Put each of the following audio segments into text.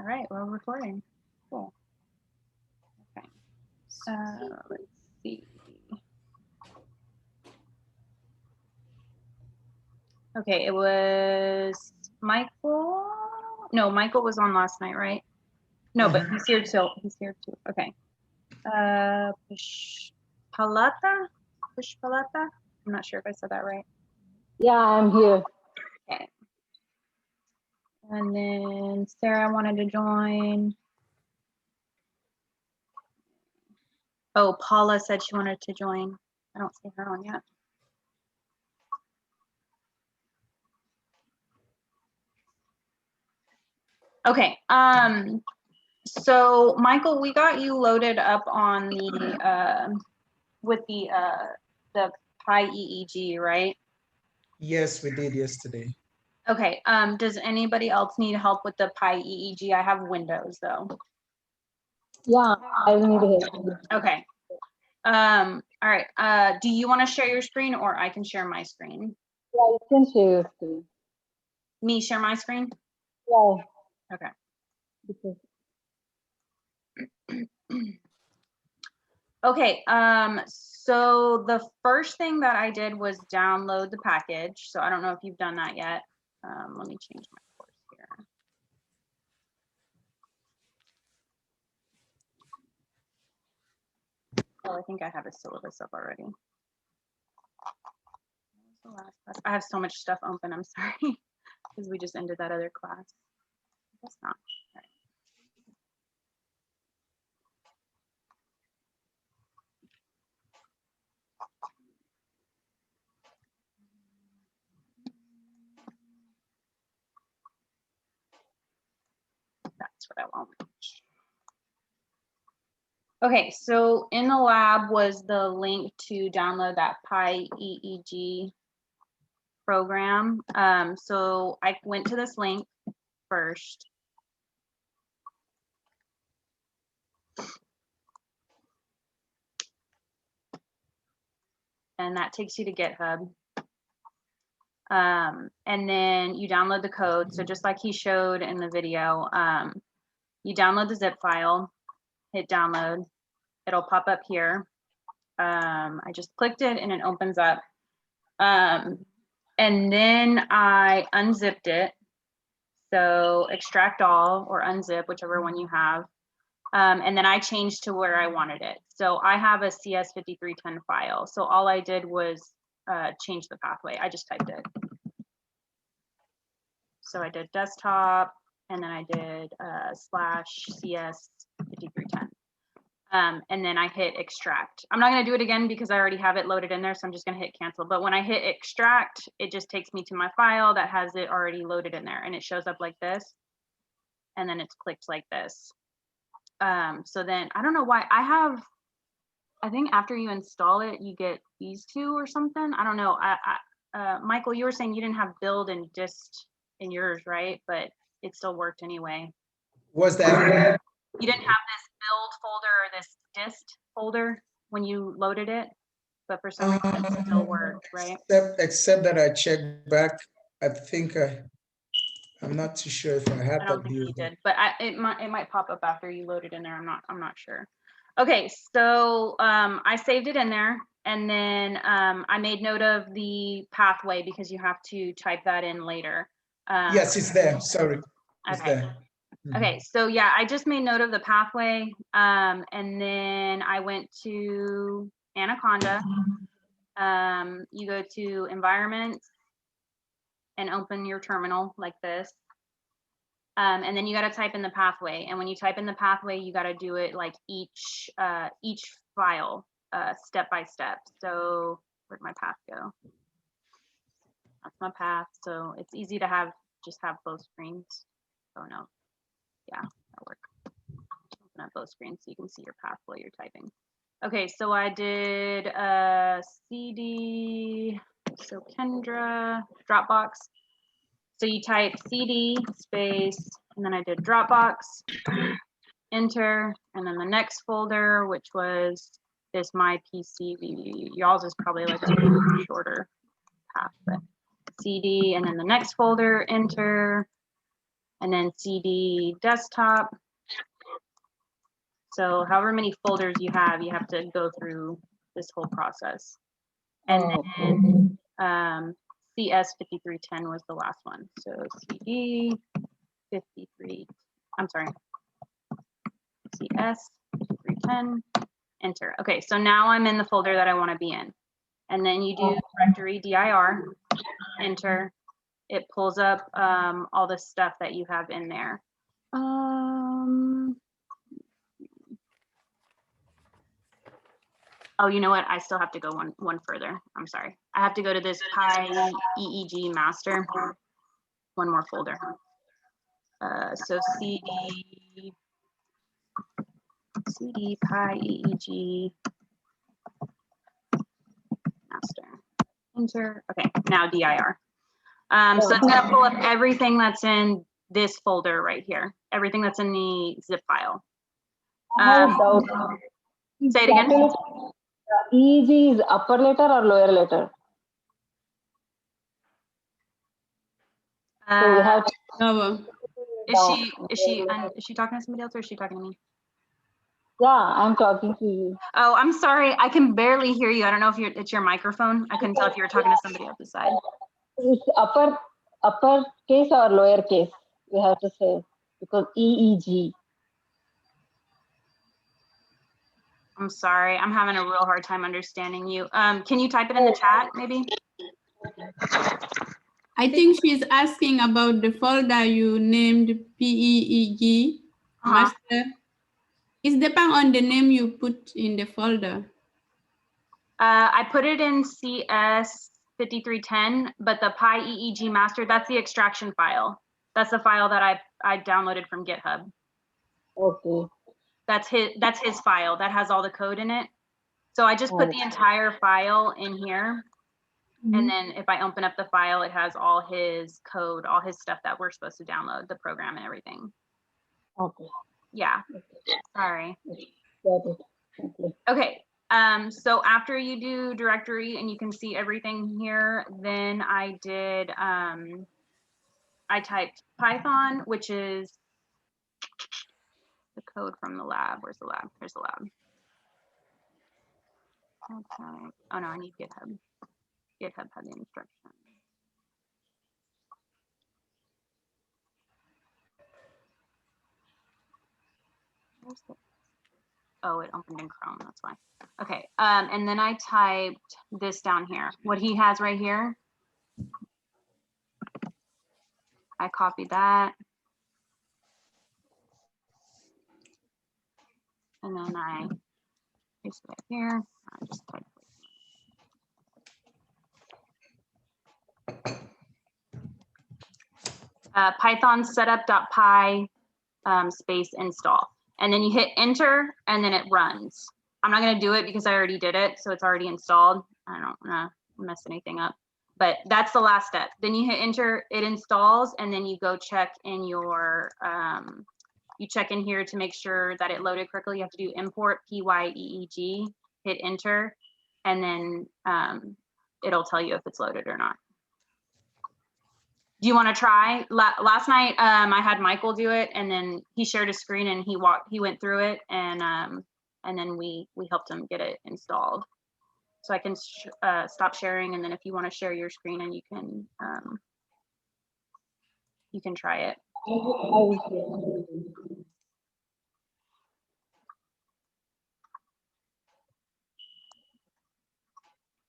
All right, we're recording. Cool. Okay. Let's see. Okay, it was Michael. No, Michael was on last night, right? No, but he's here too. He's here too. Okay. Pushpalata? Pushpalata? I'm not sure if I said that right. Yeah, I'm here. Okay. And then Sarah wanted to join. Oh, Paula said she wanted to join. I don't see her on yet. Okay. So Michael, we got you loaded up on the with the Pi EEG, right? Yes, we did yesterday. Okay. Does anybody else need help with the Pi EEG? I have Windows though. Yeah, I need help. Okay. All right. Do you want to share your screen or I can share my screen? Yeah, you can share your screen. Me share my screen? Yeah. Okay. Because Okay, so the first thing that I did was download the package. So I don't know if you've done that yet. Let me change my course here. Oh, I think I have a syllabus up already. What was the last class? I have so much stuff open, I'm sorry, because we just ended that other class. I guess not. All right. That's what I want. Okay, so in the lab was the link to download that Pi EEG program. So I went to this link first. And that takes you to GitHub. And then you download the code. So just like he showed in the video, you download the zip file, hit download. It'll pop up here. I just clicked it and it opens up. And then I unzipped it. So extract all or unzip, whichever one you have. And then I changed to where I wanted it. So I have a CS5310 file. So all I did was change the pathway. I just typed it. So I did desktop, and then I did /CS5310. And then I hit extract. I'm not going to do it again because I already have it loaded in there. So I'm just going to hit cancel. But when I hit extract, it just takes me to my file that has it already loaded in there. And it shows up like this. And then it's clicked like this. So then I don't know why I think after you install it, you get these two or something. I don't know. Michael, you were saying you didn't have build and dist in yours, right? But it still worked anyway. Was that? You didn't have this build folder or this dist folder when you loaded it, but for some reason it still worked, right? Except that I checked back. I think I'm not too sure if I had I don't that think you build. did, but it might pop up after you load it in there. I'm not sure. Okay, so I saved it in there, and then I made note of the pathway because you have to type that in later. Yes, it's there. Sorry, it's Okay. there. Okay, so yeah, I just made note of the pathway, and then I went to Anaconda. You go to environments and open your terminal like this. And then you got to type in the pathway. And when you type in the pathway, you got to do it like each file step by step. So where'd my path go? That's my path. So it's easy to just have both screens. Oh no, yeah, that'll work. Open up both screens so you can see your path while you're typing. Okay, so I did CD, so Kendra, Dropbox. So you type CD space, and then I did Dropbox, enter, and then the next folder, which was this my PC. Y'all's is probably like a shorter path, but CD, and then the next folder, enter, and then CD desktop. So however many folders you have to go through this whole process. And then CS 5310 was the last one. So CD 53, I'm sorry, CS 5310, enter. Okay, so now I'm in the folder that I want to be in. And then you do directory dir, enter. It pulls up all the stuff that you have in there. Oh, you know what? I still have to go one further. I'm sorry. I have to go to this Pi EEG master. One more folder. So CD Pi EEG master. Enter. Okay, now dir. So it's gonna pull up everything that's in this folder right here. Everything that's in the zip file. I have a doubt. Say it again. EEG is upper letter or lower letter? So we have Lower. Is she talking to somebody else or is she talking to me? Yeah, I'm talking to you. Oh, I'm sorry. I can barely hear you. I don't know if it's your microphone. I couldn't tell if you were talking to somebody else's side. It's upper case or lower case, we have to say, because EEG. I'm sorry. I'm having a real hard time understanding you. Can you type it in the chat, maybe? I think she's asking about the folder you named PEEG master. It depends on the name you put in the folder. I put it in CS 5310, but the Pi EEG master, that's the extraction file. That's the file that I downloaded from GitHub. Okay. That's his file that has all the code in it. So I just put the entire file in here. And then if I open up the file, it has all his code, all his stuff that we're supposed to download, the program and everything. Okay. Yeah, sorry. Got it. Okay. Okay, so after you do directory and you can see everything here, then I did, I typed Python, which is the code from the lab. Where's the lab? There's the lab. Okay. Oh no, I need GitHub. GitHub had the instructions. Oh, it opened in Chrome, that's why. Okay, and then I typed this down here. What he has right here. I copied that. And then I paste it here. I just typed Python setup.py space install. And then you hit enter and then it runs. I'm not going to do it because I already did it. So it's already installed. I don't want to mess anything up, but that's the last step. Then you hit enter, it installs, and then you go check in your, you check in here to make sure that it loaded correctly. You have to do import PYEEG, hit enter, and then it'll tell you if it's loaded or not. Do you want to try? Last night, I had Michael do it, and then he shared his screen and he went through it, and then we helped him get it installed. So I can stop sharing, and then if you want to share your screen, and you can try it. I will share.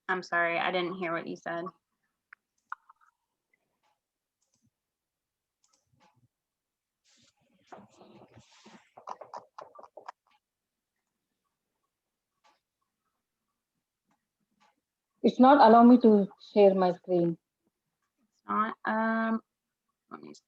I'm sorry, I didn't hear what you said. It's not allow me to share my screen. It's not. Let me see.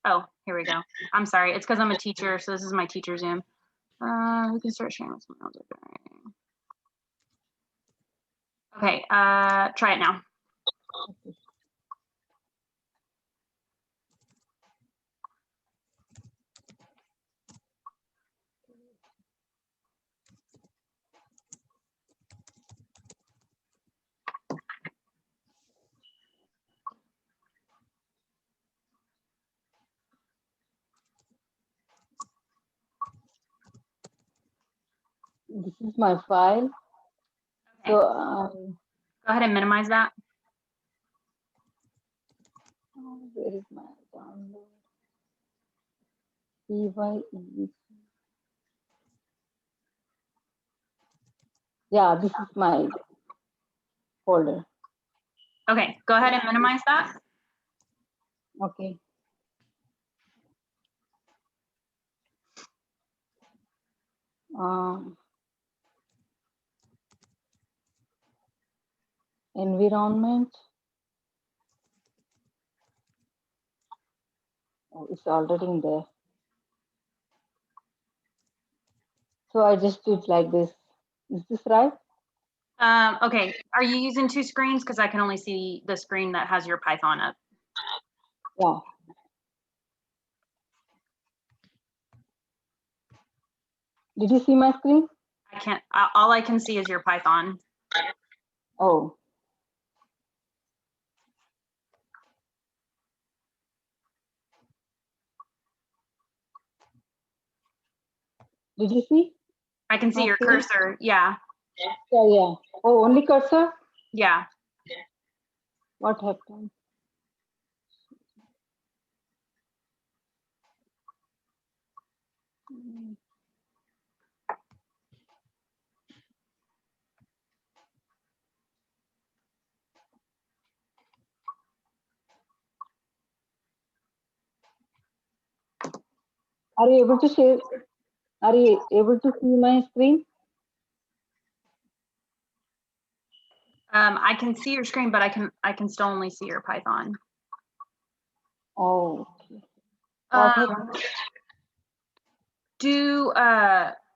Oh, here we go. I'm sorry. It's because I'm a teacher, so this is my teacher Zoom. We can start sharing with someone else. Okay, try it now. This is my file. Okay. So Go ahead and minimize that. where is my download? PYE. Yeah, this is my folder. Okay, go ahead and minimize that. Okay. Environment. Oh, it's already in there. So I just do it like this. Is this right? Okay, are you using two screens? Because I can only see the screen that has your Python up. Yeah. Did you see my screen? I can't, all I can see is your Python. Oh. Did you see? I can see your Okay. cursor. Yeah, Yeah, yeah. Oh, only cursor? yeah. What happened? Are you able to share? Are you able to see my screen? I can see your screen, but I can still only see your Python. Oh, okay. What Um, happened?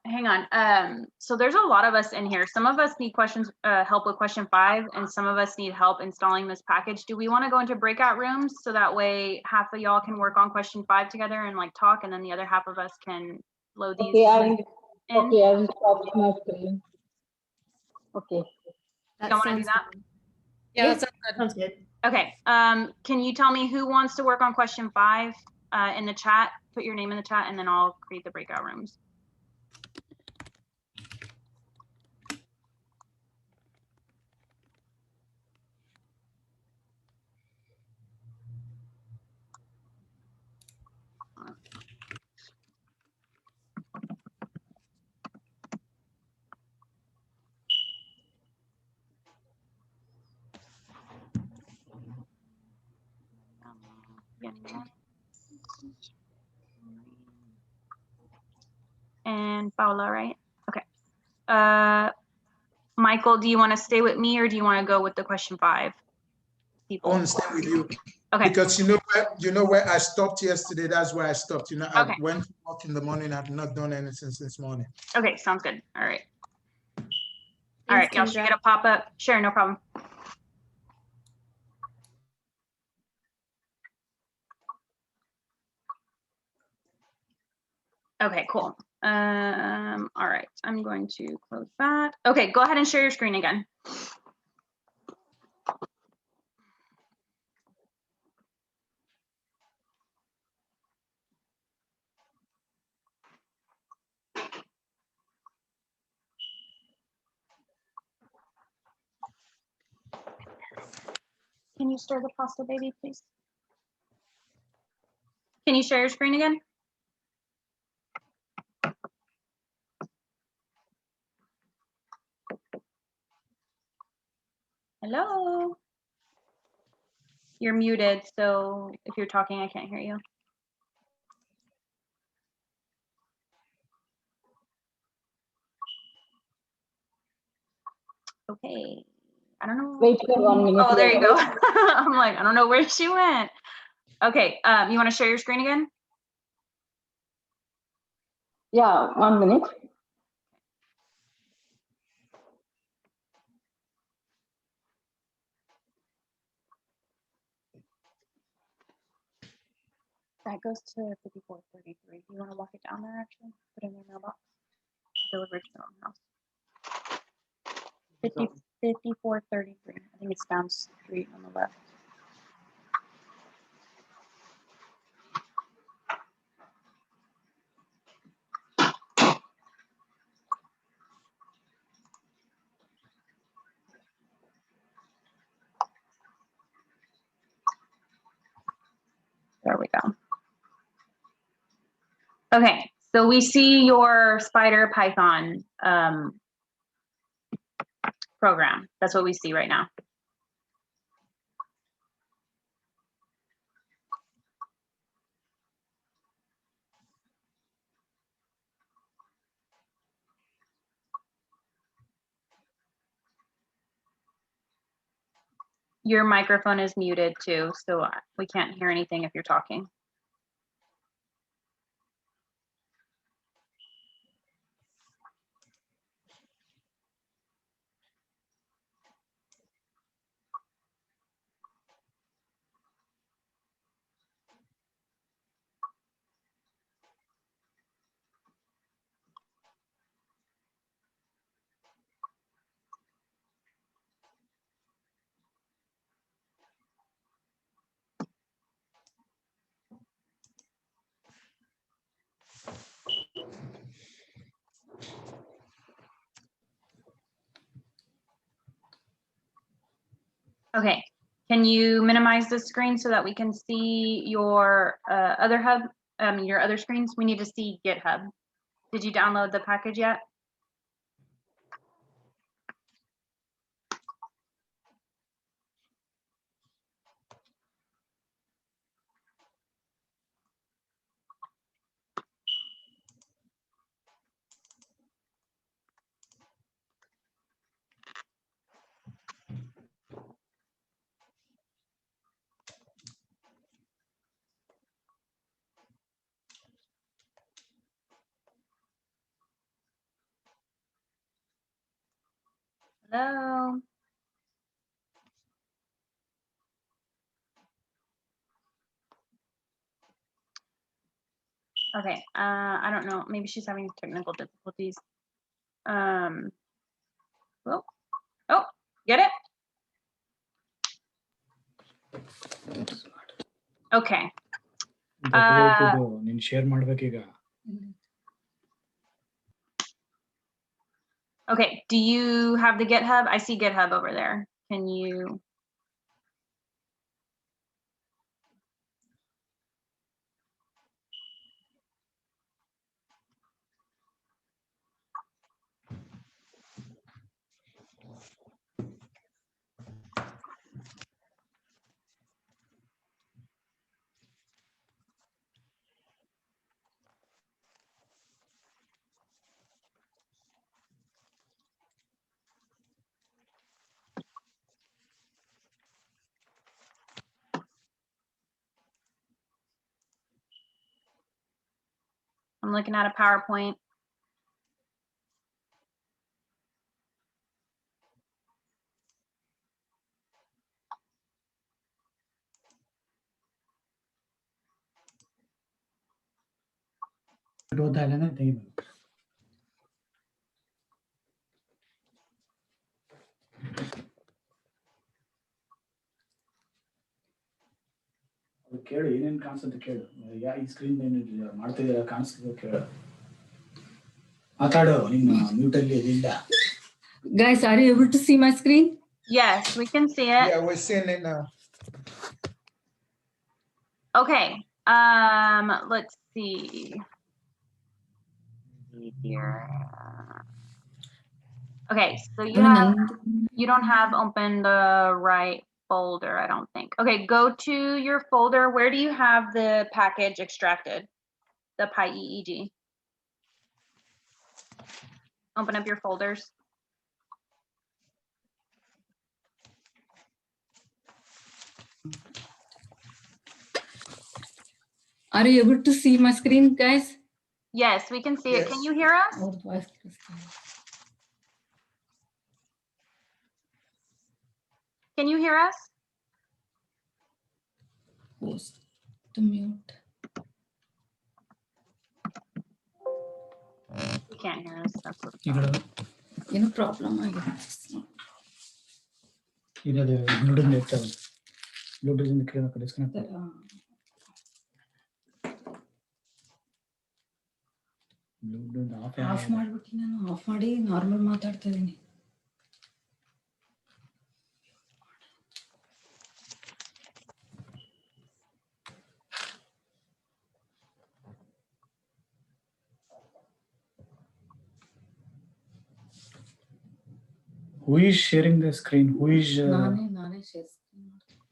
hang on. So there's a lot of us in here. Some of us need help with question 5, and some of us need help installing this package. Do we want to go into breakout rooms so that way half of y'all can work on question 5 together and like talk, and then the other half of us can load these Okay, in? I will stop my screen. Okay. You don't want to do that? Yeah, Yes. that sounds good. Okay. Can you tell me who wants to work on question 5 in the chat? Put your name in the chat, and then I'll create the breakout rooms. And Paula, right? Okay. Michael, do you want to stay with me or do you want to go with the question 5 I people? want to stay with you Okay. because you know where I stopped yesterday. That's where I stopped. You know, I Okay. went to work in the morning. I've not done anything since morning. Okay, sounds good. All right. All right, y'all should get a pop-up. Sure, no problem. Okay, cool. All right, I'm going to close that. Okay, go ahead and share your screen again. Can you stir the pasta, baby, please? Can you share your screen again? Hello? You're muted, so if you're talking, I can't hear you. Okay, I don't know. Wait for 1 minute. Oh, there you go. I'm like, I don't know where she went. Okay, you want to share your screen again? Yeah, 1 minute. That goes to 5433. Do you want to walk it down there actually? Put it in your mailbox. Delivered to your own house. 5433. I think it's down the street on the left. There we go. Okay, so we see your Spider Python program. That's what we see right now. Your microphone is muted too, so we can't hear anything if you're talking. Okay, can you minimize the screen so that we can see your other hub, your other screens? We need to see GitHub. Did you download the package yet? Hello? Okay, I don't know, maybe she's having technical difficulties. Oh, get it? Okay. ನೀನು share ಮಾಡ್ಬೇಕೀಗ. Okay, do you have the GitHub? I see GitHub over there. Can you? I'm looking at a PowerPoint. ಓದಾಗನೇ ತೆಗಿಬೇಕು. ಕೇಳು ಏನೇನು ಕಾಣಿಸುತ್ತೆ ಕೇಳು. ಈ screen ಏನು ಮಾಡ್ತಿದ್ದೀರಾ ಕಾಣಿಸ್ತಿದೆ ಕೇಳು. ಮಾತಾಡು ನಿಮ್ಮ ಮ್ಯೂಟಲ್ಲಿ ಇಲ್ಲ. Guys, are you able to see my screen? Yes, we can see it. Yeah, we're seeing it now. Okay, let's see. Here. Okay, so you don't have open the right folder, I don't think. Okay, go to your folder. Where do you have the package extracted? The PyEEG. Open up your folders. Are you able to see my screen, guys? Yes, we can see it. Can Yes. you hear us? Can you hear us? Post to mute. You can't hear us. That's what No problem. I guess. ಇರೋದು Bluetooth ನೆಟ್ಟಾಗ Bluetooth ಇಂದ ಕೇಳಕ್ಕೆ disconnect Bluetooth of ಮಾಡ್ಬಿಟ್ಟು ನಾನು of ಮಾಡಿ normal ಮಾತಾಡ್ತಾ ಇದ್ದೀನಿ. Who is sharing the screen? Who is? ನಾನೇ share screen ಮಾಡ್ತೀನಿ.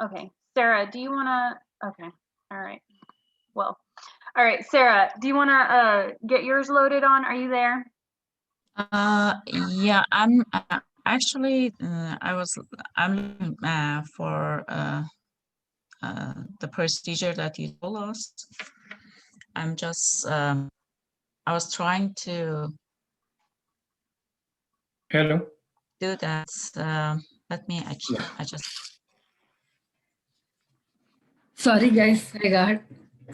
Okay, Sarah, do you wanna, okay, all right. Well, all right, Sarah, do you wanna get yours loaded on? Are you there? Yeah, I'm actually I'm for the procedure that you told us. I'm just I was trying to Hello. do that. Let me I just Sorry guys, I got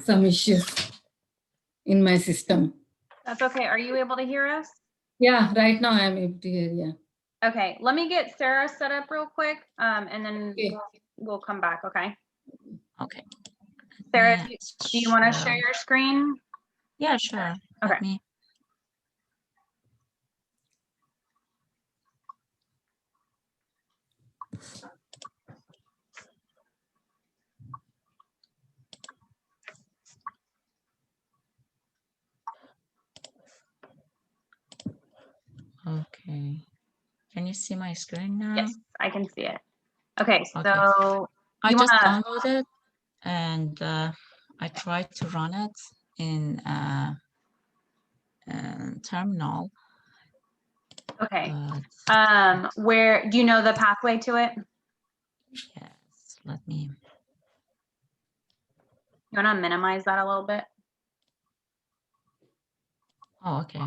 some issues in my system. That's okay. Are you able to hear us? Yeah, right now I'm able to hear. Yeah. Okay, let me get Sarah set up real quick, and then Okay. we'll come back, okay? okay. Sarah, Yeah, do you wanna share your screen? Yeah, sure. Okay. Let me. Okay. Can you see my screen now? Yes, I can see it. Okay, Okay. so I you just wanna, downloaded and I tried to run it in terminal. okay, But where, do you know the pathway to it? yes, let me. You wanna minimize that a little bit? Oh, okay.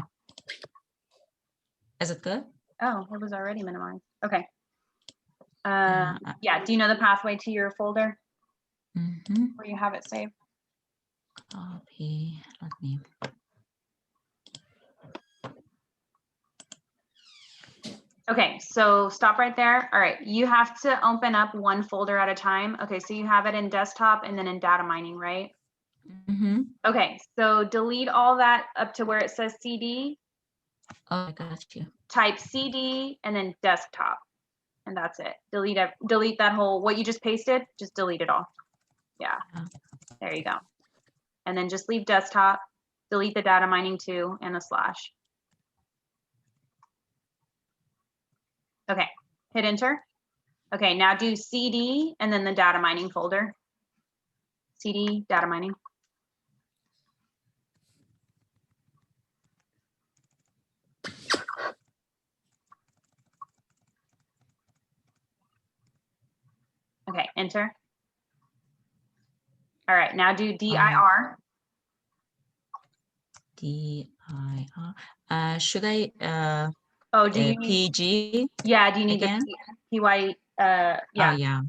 Is it good? Oh, it was already minimized. Okay. Yeah. Yeah, do you know the pathway to your folder Mm-hmm. where you have it saved? Copy. Let me. Okay, so stop right there. All right, you have to open up one folder at a time. Okay, so you have it in desktop and then in data mining, right? Mm-hmm. Okay, so delete all that up to where it says CD, Oh, I got you. type CD and then desktop. And that's it. Delete that whole, what you just pasted, just delete it all. Yeah, Yeah. there you go. And then just leave desktop, delete the data mining too, and the slash. Okay, hit enter. Okay, now do CD and then the data mining folder. CD, data mining. Okay, enter. All right, now do DIR. DIR. Should I Oh, do you need, PG? yeah, do you need again? the PY, yeah. Oh, yeah.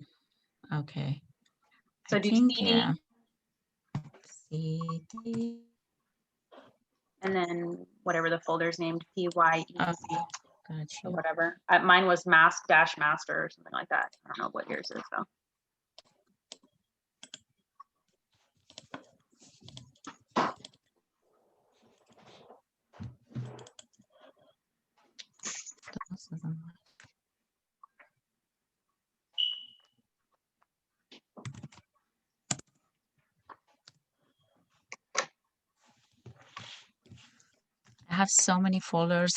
Okay. So I do think, CD yeah. CD. and then whatever the folder's named, PYEC Got or you. whatever. Mine was mask-master or something like that. I don't know what yours is though. I have so many folders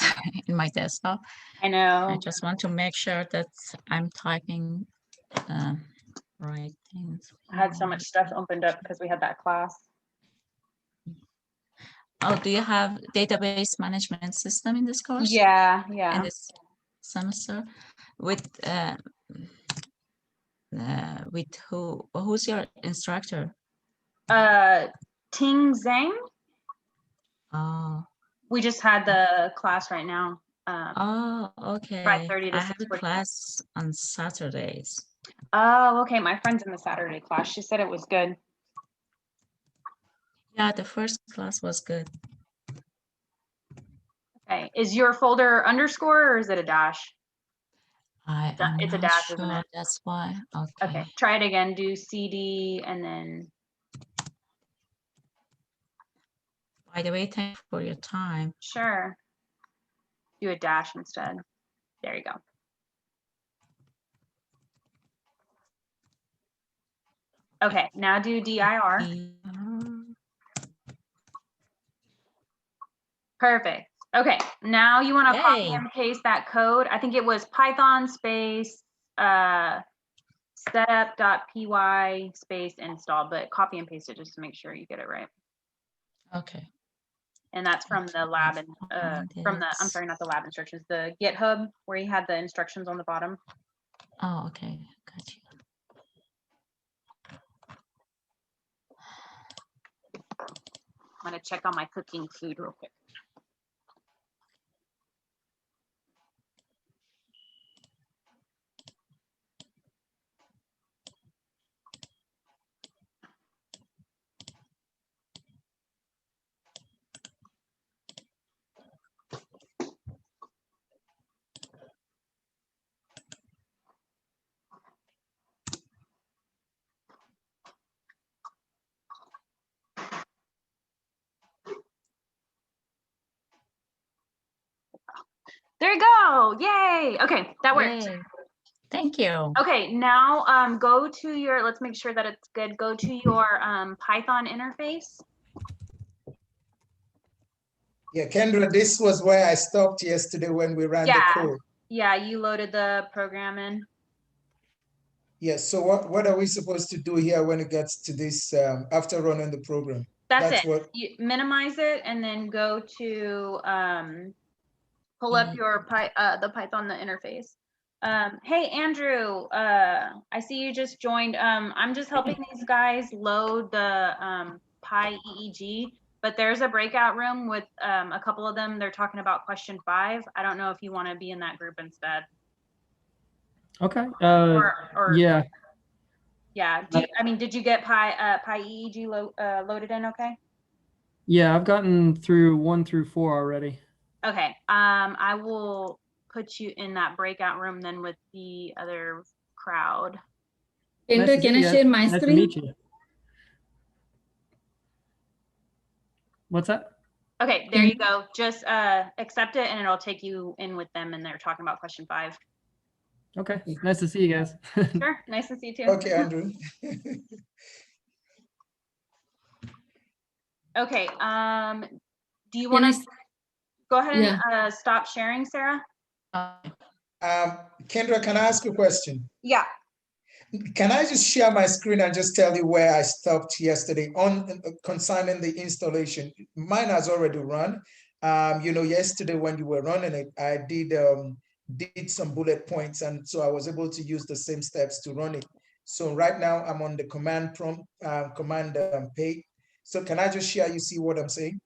in my desktop. I know. I just want to make sure that I'm typing right things. I had so much stuff opened up because we had that class. Oh, do you have database management system in this course? Yeah, In yeah. this semester? With who? Who's your instructor? Ting Zhang. Oh. We just had the class right now. Oh, okay. 5:30 to I have a 6:45. class on Saturdays. Oh, okay. My friend's in the Saturday class. She said it was good. Yeah, the first class was good. Okay. Is your folder underscore or is it a dash? It's a I'm not dash, isn't sure. it? That's why. Okay. Try it again. Do CD and then. By the way, thank you for your time. Sure. Do a dash instead. There you go. Okay, now do dir. Perfect. Okay, now you want to copy Yay. and paste that code. I think it was Python space setup.py space install, but copy and paste it just to make sure you get it right. Okay. And that's from the lab and from the, I'm Find sorry, it. not the lab instructions, the GitHub where you had the instructions on the bottom. Oh, okay. Got you. I'm gonna check on my cooking food real quick. There you go. Yay. Okay, that worked. Yay. Thank you. Okay, now go to your, let's make sure that it's good. Go to your Python interface. Yeah, Kendra, this was where I stopped yesterday when we ran the Yeah. code. Yeah, you loaded the program in. Yes, so what are we supposed to do here when it gets to this, after running the program? That's it. what, You minimize it and then go to pull up your the Python the interface. Hey Andrew, I see you just joined. I'm just helping these guys load the PyEEG, but there's a breakout room with a couple of them. They're talking about question 5. I don't know if you want to be in that group instead. Okay. Or Yeah. yeah. Did you get PyEEG loaded in? Okay. Yeah, I've gotten through 1 through 4 already. Okay. I will put you in that breakout room then with the other crowd. Kendra, can I share my Nice to screen? meet you. What's that? Okay, there you go. Just accept it and it'll take you in with them and they're talking about question 5. Okay. Nice to see you guys. Sure. Nice to see you too. okay, Andrew. Okay. Do you Can want I, to go ahead yeah. and stop sharing, Sarah? Kendra, can I ask you a question? Yeah. Can I just share my screen and just tell you where I stopped yesterday on concerning the installation? Mine has already run. Yesterday when you were running it, I did some bullet points, and so I was able to use the same steps to run it. So right now I'm on the command prompt, page. So can I just share? You see what I'm saying?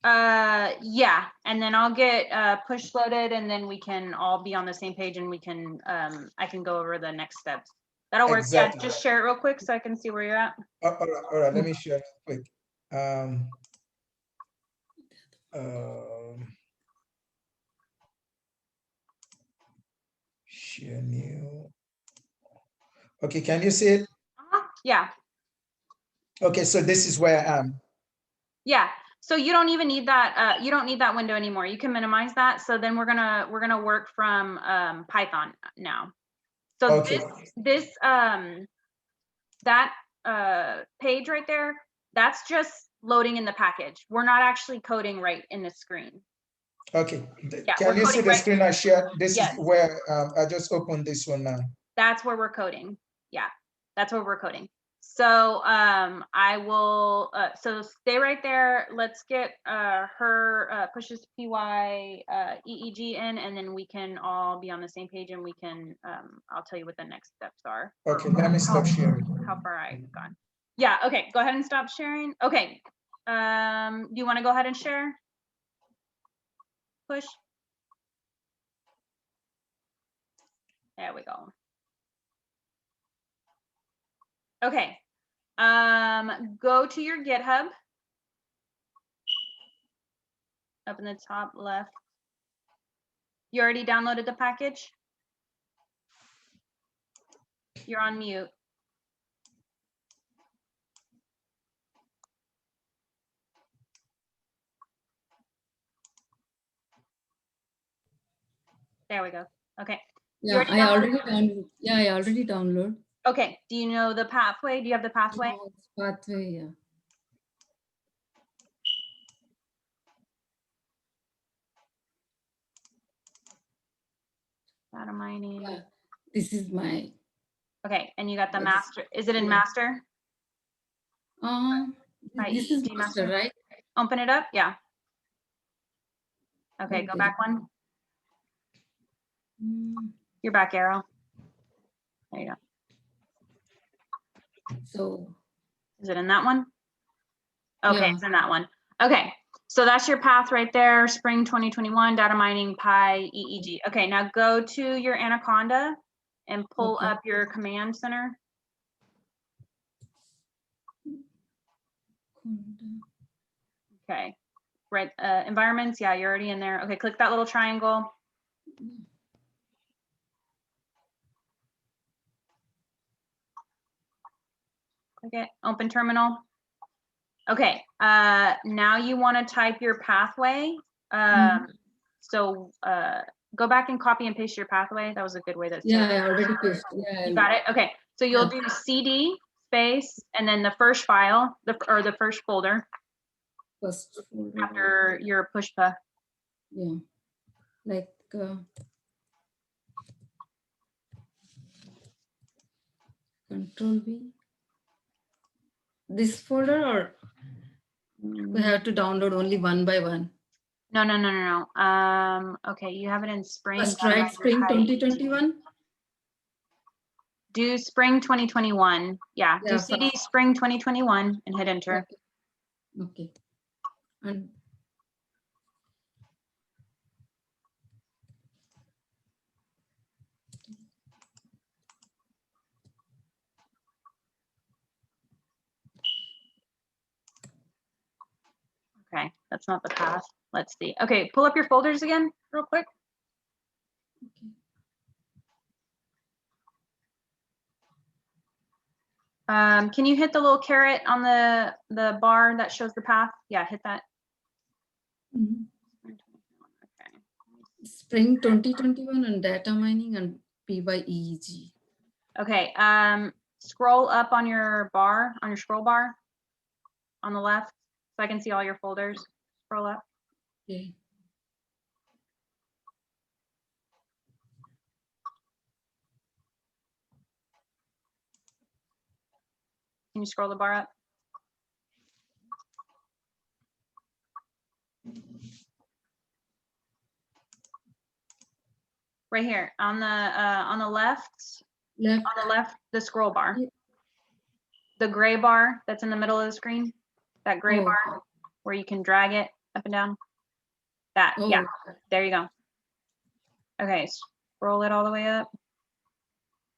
Yeah, and then I'll get push loaded and then we can all be on the same page and we can I can go over the next steps. That'll work. Exactly. Yeah, just share it real quick so I can see where you're at. All right, let me share it quick. Share new. Okay, can you see it? Yeah. Okay, so this is where I am. Yeah. So you don't even need that. You don't need that window anymore. You can minimize that. So then we're gonna work from Python now. So Okay. that page right there, that's just loading in the package. We're not actually coding right in the screen. Okay. Yeah, Can you see the screen I shared? This Yes. is where I just opened this one now. That's where we're coding. Yeah, that's where we're coding. So I will, so stay right there. Let's get her pushes PY EEG in, and then we can all be on the same page and we can, I'll tell you what the next steps are. Okay, let me stop sharing. How far I've gone. Yeah, okay, go ahead and stop sharing. Okay, do you want to go ahead and share? Push. There we go. Okay, go to your GitHub. Up in the top left. You already downloaded the package? You're on mute. There we go. Okay. Yeah, I already downloaded. Okay, do you know the pathway? Do you have the pathway? No, it's pathway, yeah. Data mining. Yeah. This is my, Okay, and you got the Yes. master. Is it in Yeah. master? By this is EEG master, right? Open it up. Yeah. Okay, go Okay. back one. Mm, Your back arrow. There you go. So, Is it in that one? Okay, Yeah. it's in that one. Okay, so that's your path right there. Spring 2021, data mining, Pi, EEG. Okay, now go to your Anaconda and pull Okay. up your command center. Okay, right, environments, yeah, you're already in there. Okay, click that little triangle. Click it, open terminal. Okay, now you want to type your pathway. So go back and copy and paste your pathway. That was a good way to Yeah, I already pasted. Yeah, You got it? Okay, so you'll Yeah. do CD space and then the first file, or the first folder First folder. after your pushpa. Yeah. Like, Control V. This folder, or we have to download only one by one? No, no, no, no, no. Okay, you have it in spring. First, Data right? Miner Spring Pi EEG. 2021. Do spring 2021. Yeah, do Yeah, CD first. spring 2021 and hit enter. Okay. And Okay, that's not the path. Let's see. Okay, pull up your folders again real quick. okay. Can you hit the little caret on the bar that shows the path? Yeah, hit that. Mhm. Okay. Spring 2021 and data mining and PYEEG. Okay, scroll up on your bar, on your scroll bar on the left, so I can see all your folders. Scroll up. Okay. Can you scroll the bar up? Right here on the left, Left. on the left, the scroll bar. Yeah. The gray bar that's in the middle of the screen, that gray Oh. bar where you can drag it up and down. That, Oh, yeah, there you go. Okay, scroll it all the way up.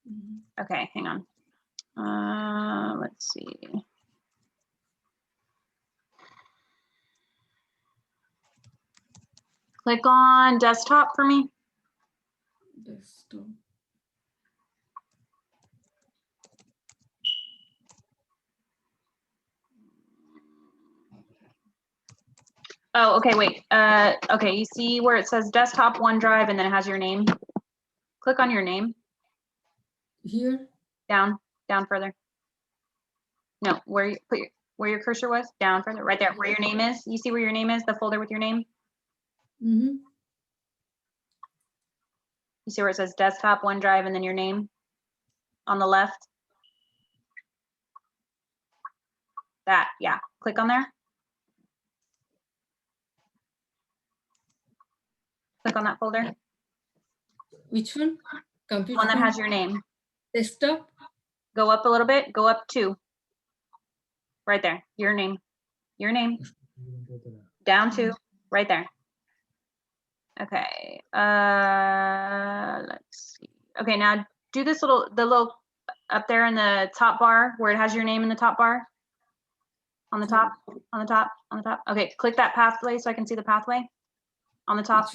Mhm. Okay, hang on. Let's see. Click on desktop for me. Desktop. Oh, okay, wait. Okay, you see where it says desktop OneDrive and then it has your name? Click on your name. Here. Down further. No, where you put where your cursor was? Down further, right there, where your name is. You see where your name is, the folder with your name? Mm-hmm. You see where it says desktop OneDrive and then your name on the left? That, yeah, click on there. Click on that folder, Which one? Computer. one that has your name. Desktop. Go up a little bit, go up 2. Right there, your name, down 2, right there. Okay, let's see. Okay, now do this the little up there in the top bar where it has your name in the top bar. On the top, on the top, on the top. Okay, click that pathway so I can see the pathway. On the top,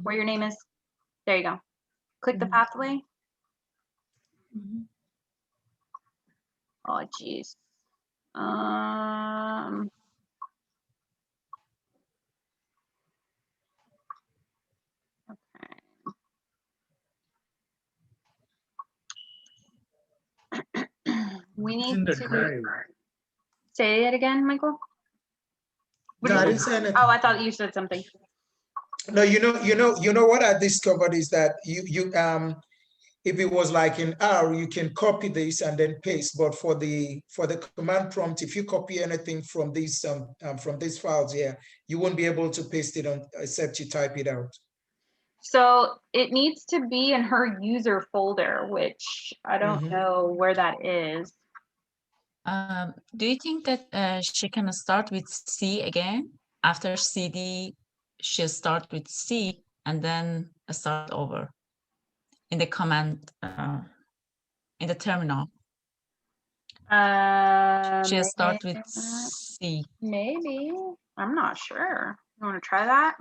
where your name is. There you go. Click the pathway. Mhm. Oh, geez. Okay. We It's need in the to drive. say it again, Michael. What No, did I you didn't say? say anything. Oh, I thought you said something. No, you know what I discovered is that if it was like in R, you can copy this and then paste. But for the command prompt, if you copy anything from these files here, you won't be able to paste it on except you type it out. So it needs to be in her user folder, which I don't know where that is. Do you think that she can start with C again? After CD, she'll start with C and then start over in the command, in the terminal. She'll start with C. Maybe. I'm not sure. You want to try that?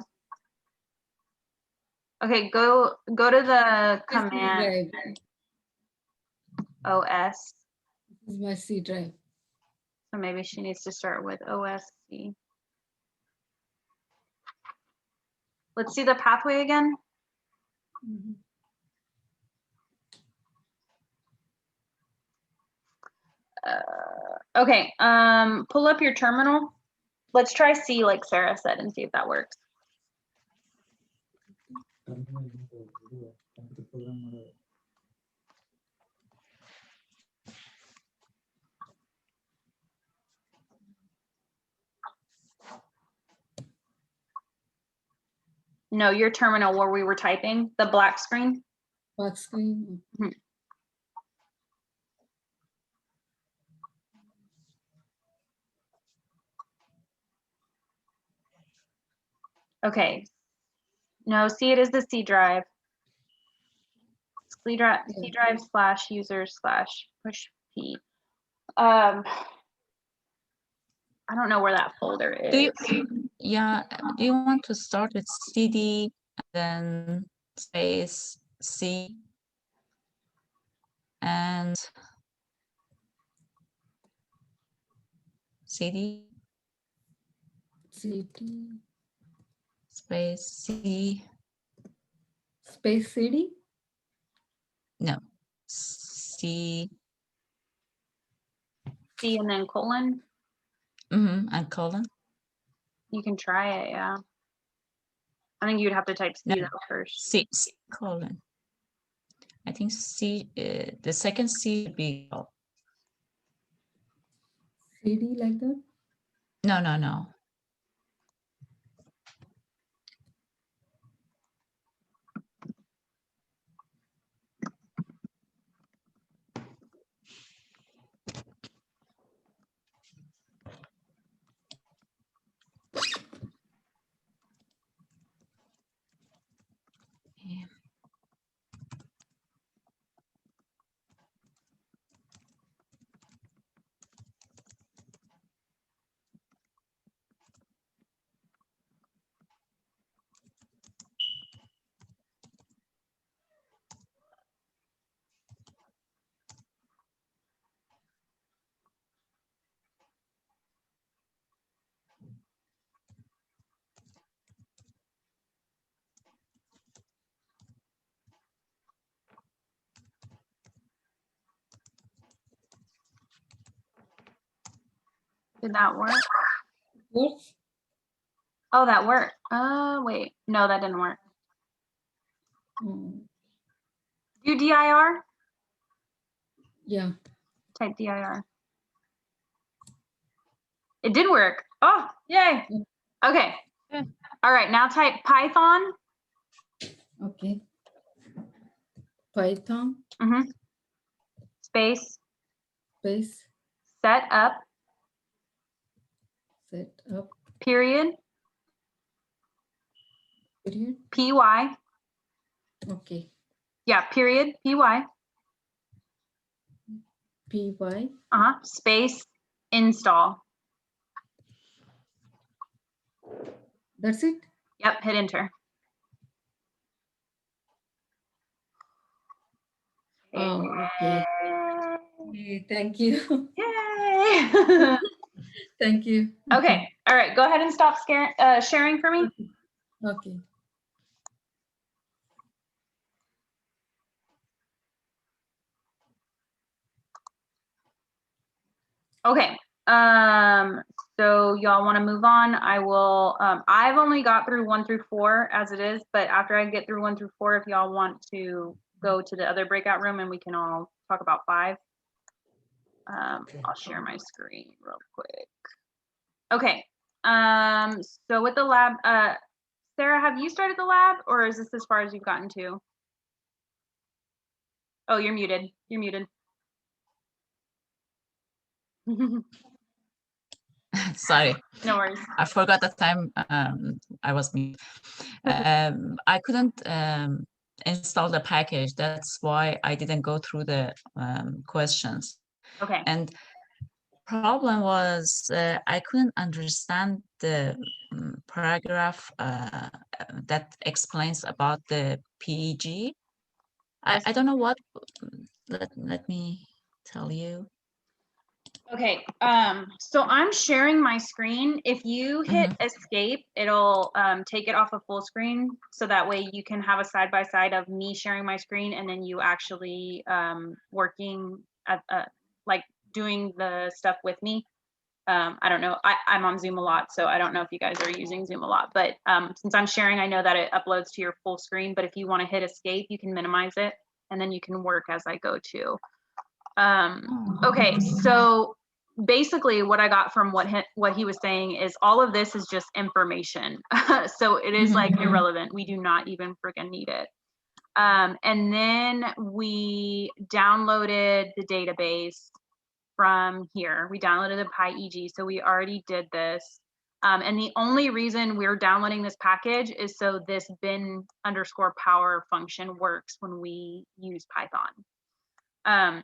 Okay, go to the command Drive. OS. This is my C drive. So maybe she needs to start with OSC. Let's see the pathway again. Mhm. Okay, pull up your terminal. Let's try C like Sarah said and see if that works. No, your terminal where we were typing, the black screen. Back screen. Okay. No, see, it is the C drive. C drive / user / push P. I don't know where that folder is. Do you want to start with CD and then space C and CD CD. space C? Space CD. No, C. C and then colon. And colon. You can try it, yeah. I think you'd have to type C No. though first. C colon. I think C. The second C would be CD like that. no. Yeah. Did that work? Works. Oh, that worked. Wait. No, that didn't work. Do DIR? Yeah. Type DIR. It did work. Oh, yay. Okay. Yeah. All right, now type Python. Okay. Python Space space set up period period. PY. Okay. Yeah, period PY. PY. Space install. That's it. Yep, hit enter. Oh, okay. Okay, thank you. Yay! Thank you. Okay, all right, go ahead and stop sharing for me. Okay. Okay, so y'all want to move on? I will, I've only got through 1 through 4 as it is, but after I get through 1 through 4, if y'all want to go to the other breakout room and we can all talk about 5. Okay. I'll share my screen real quick. Okay, so with the lab, Sarah, have you started the lab or is this as far as you've gotten to? Oh, you're muted. You're muted. Sorry, No worries. I forgot the time I was mute. I couldn't install the package. That's why I didn't go through the questions. Okay. And problem was I couldn't understand the paragraph that explains about the PEG. I don't know what, let me tell you. Okay, so I'm sharing my screen. If you hit escape, it'll take it off of full screen. So that way you can have a side by side of me sharing my screen and then you actually working at, like doing the stuff with me. I don't know, I'm on Zoom a lot, so I don't know if you guys are using Zoom a lot, but since I'm sharing, I know that it uploads to your full screen, but if you want to hit escape, you can minimize it and then you can work as I go too. Okay, so basically what I got from what he was saying is all of this is just information. So it is like irrelevant. We do not even freaking need it. And then we downloaded the database from here. We downloaded the PyEG, so we already did this. And the only reason we're downloading this package is so this bin_power function works when we use Python.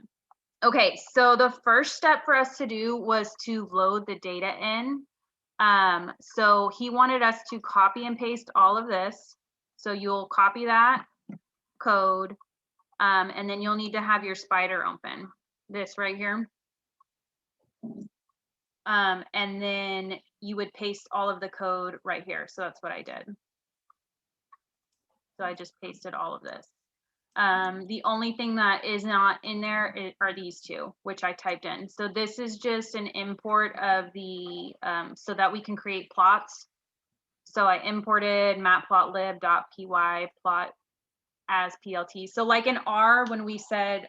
Okay, so the first step for us to do was to load the data in. So he wanted us to copy and paste all of this. So you'll copy that code, and then you'll need to have your Spider open, this right here. And then you would paste all of the code right here. So that's what I did. So I just pasted all of this. The only thing that is not in there are these two, which I typed in. So this is just an import of the, so that we can create plots. So I imported matplotlib.py plot as PLT. So like in R, when we said,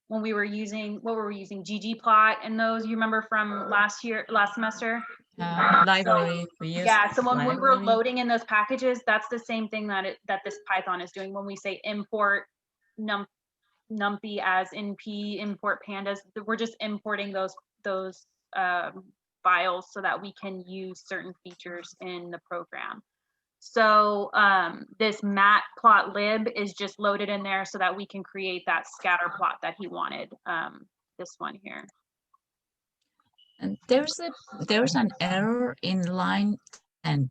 when we were using, what were we using? ggplot and those, you remember from last semester? Library, we use. Yeah, so when library. we were loading in those packages, that's the same thing that this Python is doing when we say import numpy as np, import pandas. We're just importing those files so that we can use certain features in the program. So this matplotlib is just loaded in there so that we can create that scatter plot that he wanted, this one here. And there's an error in line 10.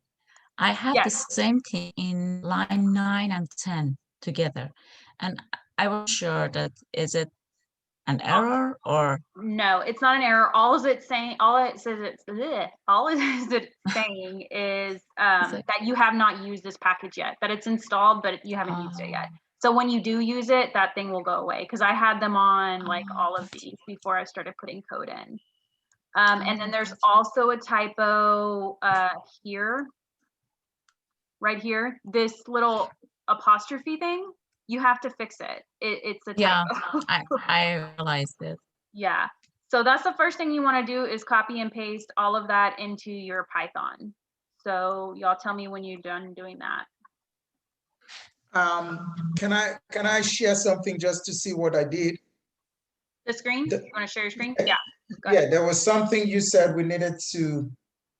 I have the same thing in line 9 and 10 together. And I was sure that, is it an error or? No, it's not an error. All it is saying is that you have not used this package yet, that it's installed, but you haven't used it yet. So when you do use it, that thing will go away, because I had them on like all of these before I started putting code in. And then there's also a typo here, right here, this little apostrophe thing. You have to fix it. It's a typo. Yeah, I realized it. Yeah. So that's the first thing you want to do is copy and paste all of that into your Python. So y'all tell me when you're done doing that. Can I share something just to see what I did? The screen? You want to share your screen? Yeah. Yeah, there was something you said we needed to,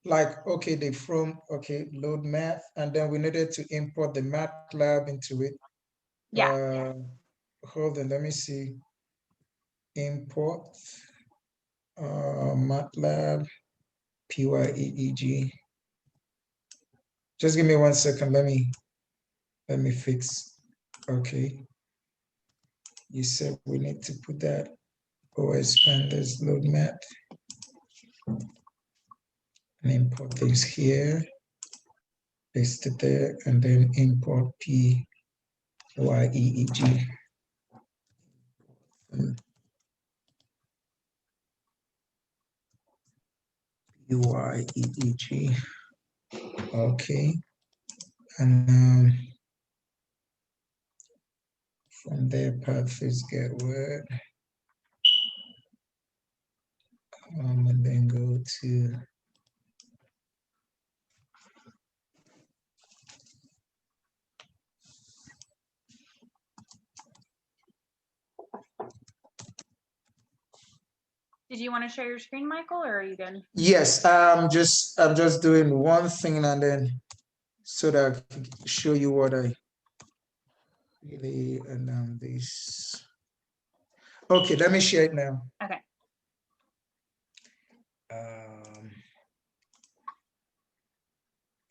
like, okay, load math, and then we needed to import the MATLAB into it. Yeah. Hold on, let me see. Import MATLAB PYEEG. Just give me 1 second. Let me fix. Okay. You said we need to put that OS pandas load math and import things here. Paste it there, and then import PYEEG. UIEEG. Okay. And from there, path is get word. And then go to Did you want to share your screen, Michael, or are you good? yes. I'm just doing one thing and then so that I can show you what I really and this. Okay, let me share it now. Okay.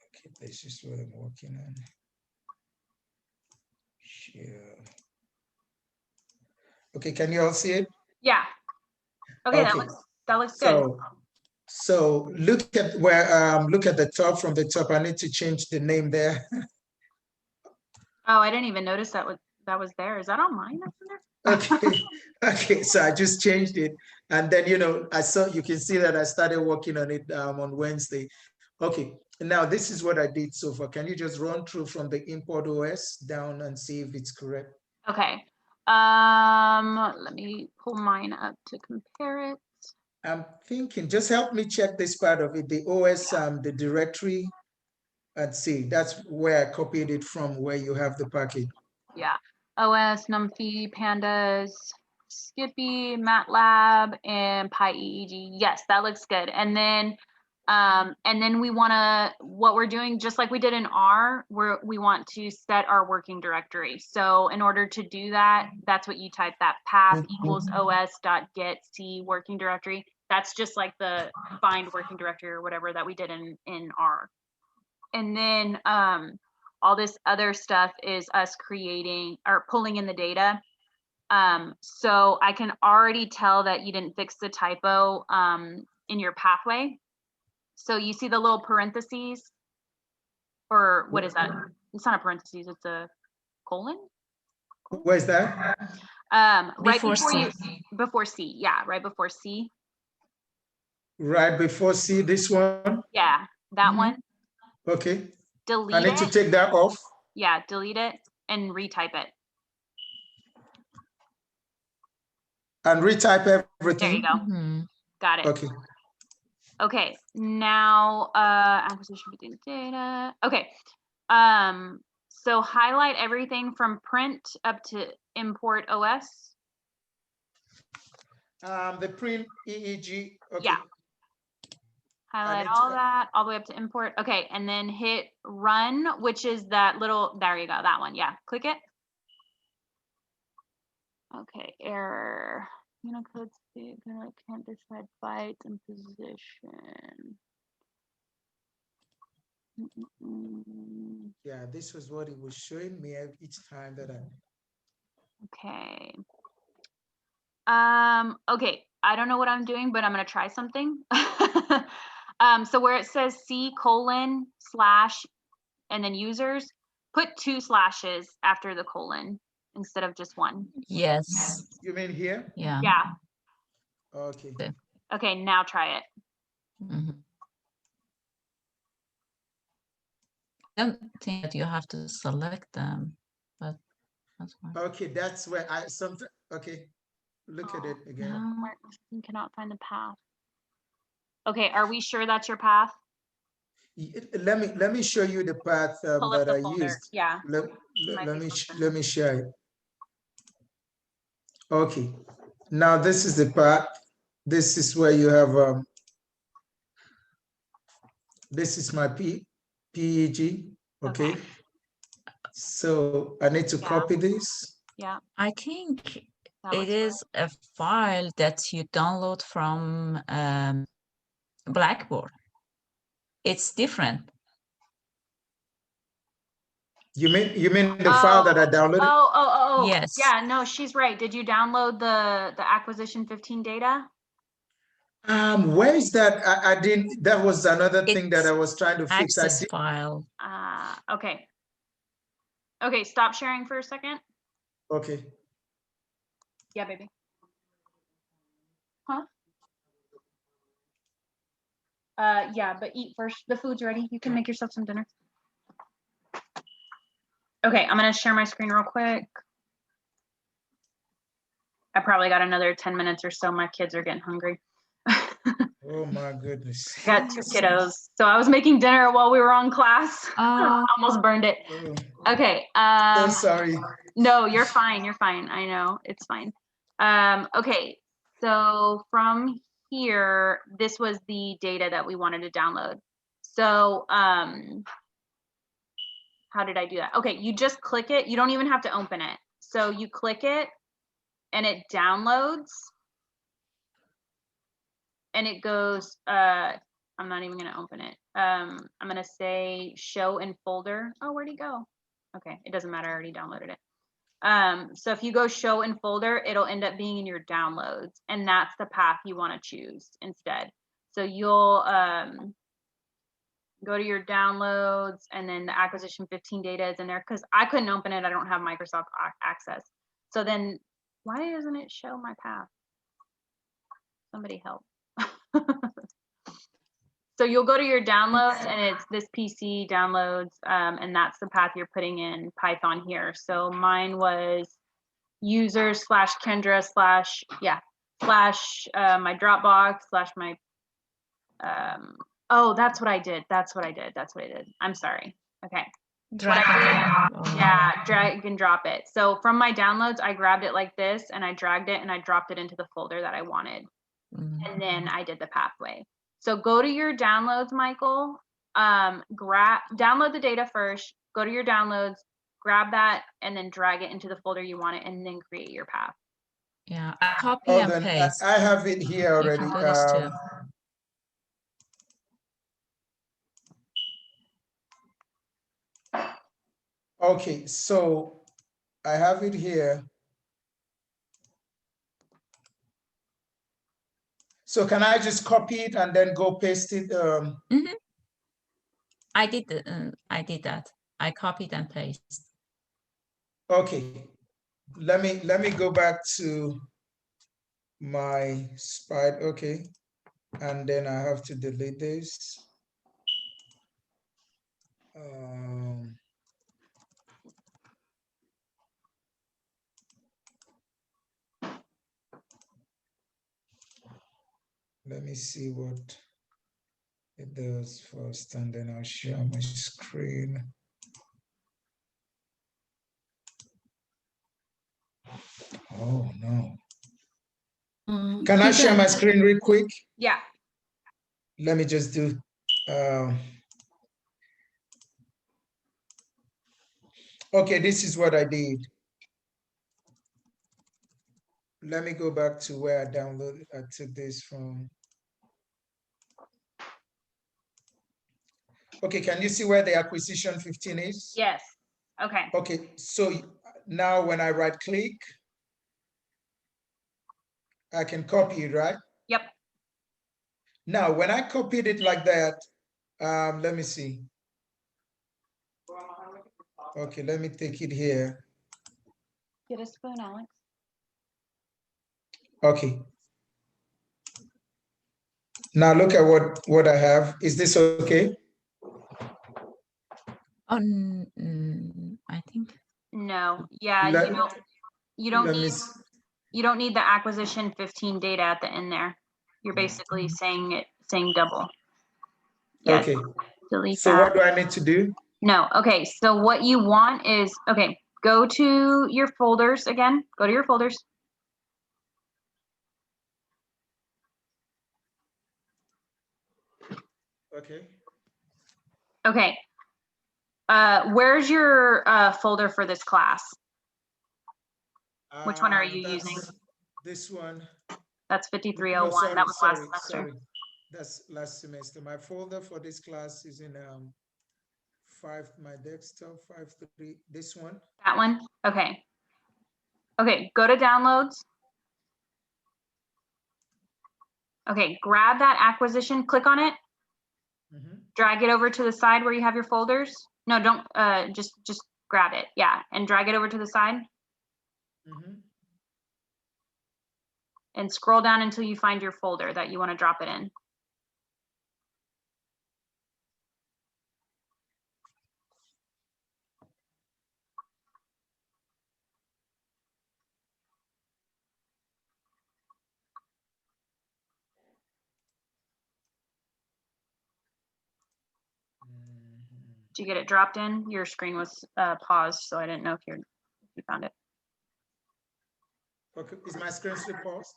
Okay, this is what I'm working on. Share. Okay, can you all see it? Yeah. Okay, Okay. that looks good. So look at where look at the top. From the top, I need to change the name there. Oh, I didn't even notice that was there. Is that on mine? Okay, okay. So I just changed it, and then I saw you can see that I started working on it on Wednesday. Okay, now this is what I did so far. Can you just run through from the import OS down and see if it's correct? Okay. Let me pull mine up to compare it. I'm thinking, just help me check this part of it, the OS, the directory, and see, that's where I copied it from, where you have the package. Yeah. OS, NumPy, Pandas, Skippy, MATLAB, and PyEEG. Yes, that looks good. And then we want to, what we're doing, just like we did in R, we want to set our working directory. So in order to do that, that's what you type, that path equals os.get c working directory. That's just like the find working directory or whatever that we did in R. And then all this other stuff is us creating or pulling in the data. So I can already tell that you didn't fix the typo in your pathway. So you see the little parentheses, or what is that? It's not a parentheses, it's a colon. Where's that? Right Before before C, yeah, right before C. Right before C, this one? Yeah, that one. Okay. Delete I need to it. take that off. Yeah, delete it and retype it. And retype everything. There you go. Got it. Okay. Okay, now acquisition between data. Okay. So highlight everything from print up to import OS. The print EEG. Okay. Yeah. Highlight all that all the way up to import. Okay, and then hit run, which is that little, there you go, that one. Yeah, click it. Okay, error. Unicode speed, can't decide bytes and position. Yeah, this was what it was showing me each time that I. Okay. Okay, I don't know what I'm doing, but I'm gonna try something. So where it says C:/ and then users, put 2 slashes after the colon instead of just 1. Yes. You mean here? Yeah. Yeah. Okay. Okay, now try it. I don't think that you have to select them, but that's fine. Okay, that's where okay, look at it again. No, you cannot find the path. Okay, are we sure that's your path? Let me show you the path that I used. Yeah. Let me share it. Okay, now this is the path. This is where you have this is my PEG. Okay. So I need to copy this. Yeah. I think it is a file that you download from Blackboard. It's different. You mean the file that I downloaded? Oh. Yes. Yeah, no, she's right. Did you download the acquisition 15 data? Where is that? I didn't. That was another thing that I was trying to fix. Access file. Okay. Okay, stop sharing for a second. Okay. Yeah, baby. Huh? Yeah, but eat first. The food's ready. You can make yourself some dinner. Okay, I'm gonna share my screen real quick. I probably got another 10 minutes or so. My kids are getting hungry. Oh my goodness. Got 2 kiddos. So I was making dinner while we were on class. Oh, Almost burned it. Oh, Okay. so sorry. No, you're fine. You're fine. I know it's fine. Okay. So from here, this was the data that we wanted to download. So, how did I do that? Okay. You just click it. You don't even have to open it. So you click it and it downloads and it goes, I'm not even going to open it. I'm going to say show in folder. Oh, where'd he go? Okay. It doesn't matter. I already downloaded it. So if you go show in folder, it'll end up being in your downloads, and that's the path you want to choose instead. So you'll go to your downloads, and then the acquisition 15 data is in there because I couldn't open it. I don't have Microsoft access. So then why doesn't it show my path? Somebody help. So you'll go to your downloads and it's this PC downloads, and that's the path you're putting in Python here. So mine was user/Kendra/ my Dropbox / my, oh, that's what I did. I'm sorry. Okay. drag What I and did- drop. Yeah, drag and drop it. So from my downloads, I grabbed it like this and I dragged it and I dropped it into the folder that I wanted. Mm. And then I did the pathway. So go to your downloads, Michael, download the data first, go to your downloads, grab that, and then drag it into the folder you want it, and then create your path. Yeah, I copy Oh, and then paste. I have it here You already. can do this too. Okay, so I have it here. So can I just copy it and then go paste it? I did that. I copied and pasted. Okay, let me go back to my Spide. Okay, and then I have to delete this. Let me see what it does first, and then I'll share my screen. Oh no. Can I share my screen real quick? Yeah. Let me just do, okay, this is what I did. Let me go back to where I downloaded, I took this from. Okay, can you see where the acquisition 15 is? Yes. Okay. Okay, so now when I right click, I can copy it, right? Yep. Now, when I copied it like that, let me see. Okay, let me take it here. Get a spoon, Alex. Okay. Now look at what I have. Is this okay? Oh, I think. No. Yeah, Let- you don't let me need s- you don't need the acquisition 15 data at the end there. You're basically saying double. Yeah. Okay, Delete so that. what do I need to do? No. Okay. So what you want is, okay, go to your folders again. Go to your folders. Okay. Okay. Where's your folder for this class? Which one are you That's using? This one. That's No, 5301. sorry, That was last sorry, semester. sorry. That's last semester. My folder for this class is in my desktop 5.3. This one. That one? Okay. Okay, go to downloads. Okay, grab that acquisition, click on it, drag it over to the side where you have your folders. No, don't, just grab it. Yeah, and drag it over to the side and scroll down until you find your folder that you want to drop it in. Did you get it dropped in? Your screen was paused, so I didn't know if you found it. Okay, is my screen still paused?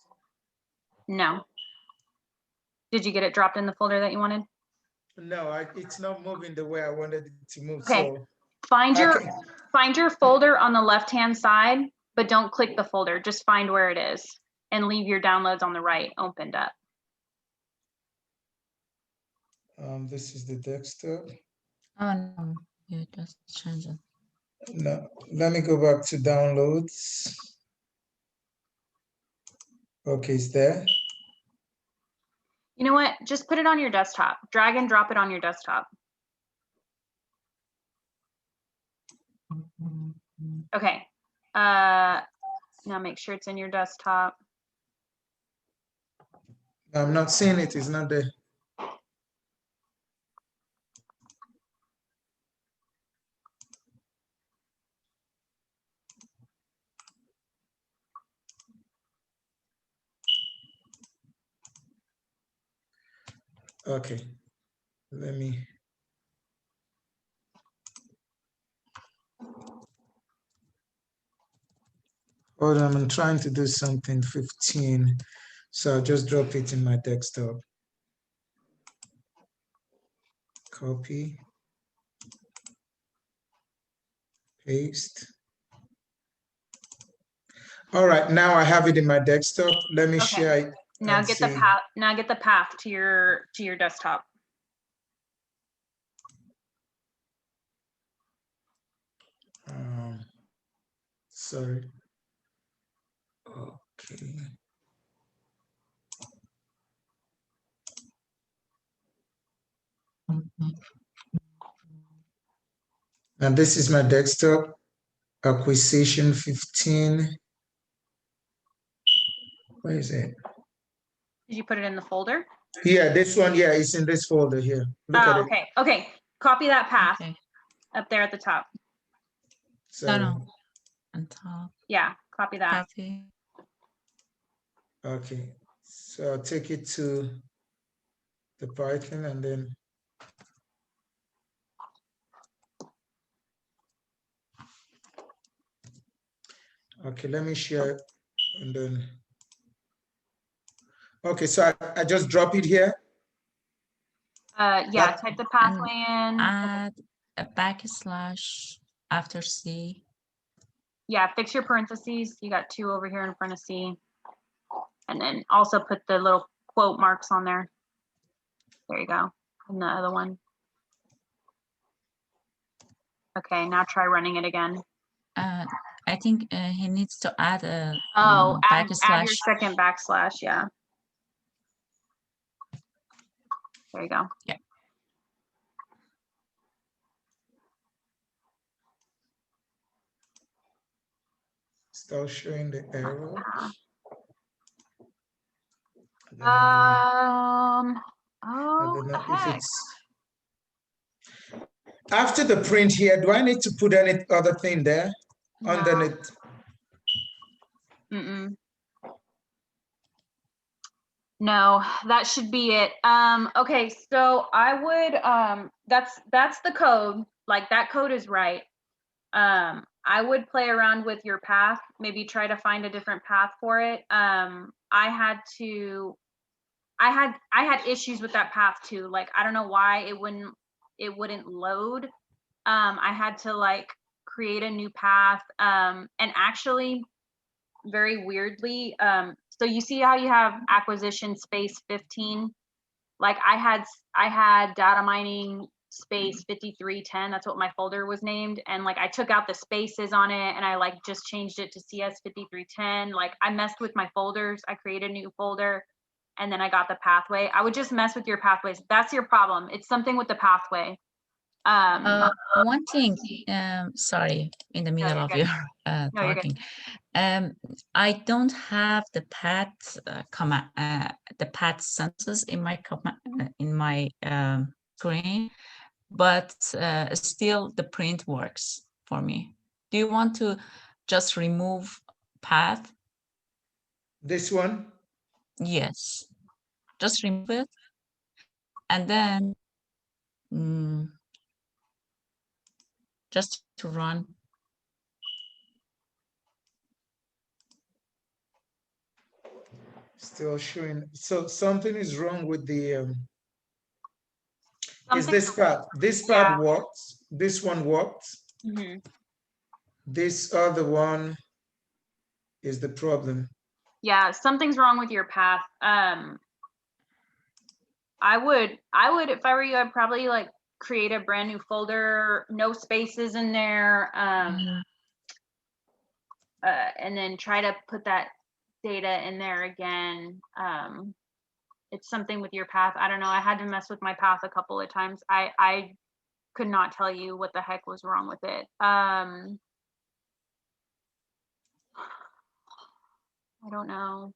No. Did you get it dropped in the folder that you wanted? No, it's not moving the way I wanted it to move. Okay. So Find Okay. your folder on the left-hand side, but don't click the folder. Just find where it is and leave your downloads on the right opened up. this is the desktop. Oh no, you just change it. No, let me go back to downloads. Okay, it's there. You know what? Just put it on your desktop. Drag and drop it on your desktop. Okay. Now make sure it's in your desktop. I'm not seeing it. It's not there. Okay, let me. Hold on, I'm trying to do something 15. So I'll just drop it in my desktop. Copy. Paste. All right, now I have it in my desktop. Let me Okay. share it. Now and get the see. path. Now get the path to your desktop. Sorry. Okay. And this is my desktop. Acquisition 15. Where is it? Did you put it in the folder? Yeah, this one. Yeah, it's in this folder here. Look at Oh, it. okay. Okay. Copy that path Okay. up there at the top. So, No. On top. Yeah, copy that. Copy. okay. So I'll take it to the Python and then. Okay, let me share and then. Okay, so I just drop it here. Yeah, type the pathway in. Add a backslash after C. Yeah, fix your parentheses. You got 2 over here in front of C. And then also put the little quote marks on there. There you go. And the other one. Okay, now try running it again. I think he needs to add a Oh, add your backslash. second backslash. Yeah. There you go. Yeah. Still showing the arrow. Oh, I what don't the know if heck? it's after the print here. Do I need to put any other thing there underneath? Mm-mm. No, that should be it. Okay, so I would that's the code. Like that code is right. I would play around with your path, maybe try to find a different path for it. I had issues with that path too. Like I don't know why it wouldn't load. I had to like create a new path. And actually very weirdly, so you see how you have acquisition space 15? Like I had data mining space 5310. That's what my folder was named. And like I took out the spaces on it and I like just changed it to CS 5310. Like I messed with my folders. I created a new folder and then I got the pathway. I would just mess with your pathways. That's your problem. It's something with the pathway. One thing, sorry, in the middle you're of good. your No, you're good. talking. I don't have the path command, the path census in my screen, but still the print works for me. Do you want to just remove path? This one? Yes, just remove it, and then just to run. Still showing. So something is wrong with the, is Something- this part? This part worked. This one worked. Mhm. This other one is the problem. Yeah, something's wrong with your path. I would, if I were you, I'd probably like create a brand new folder, no spaces in there, Mhm. and then try to put that data in there again. It's something with your path. I don't know. I had to mess with my path a couple of times. I could not tell you what the heck was wrong with it. I don't know.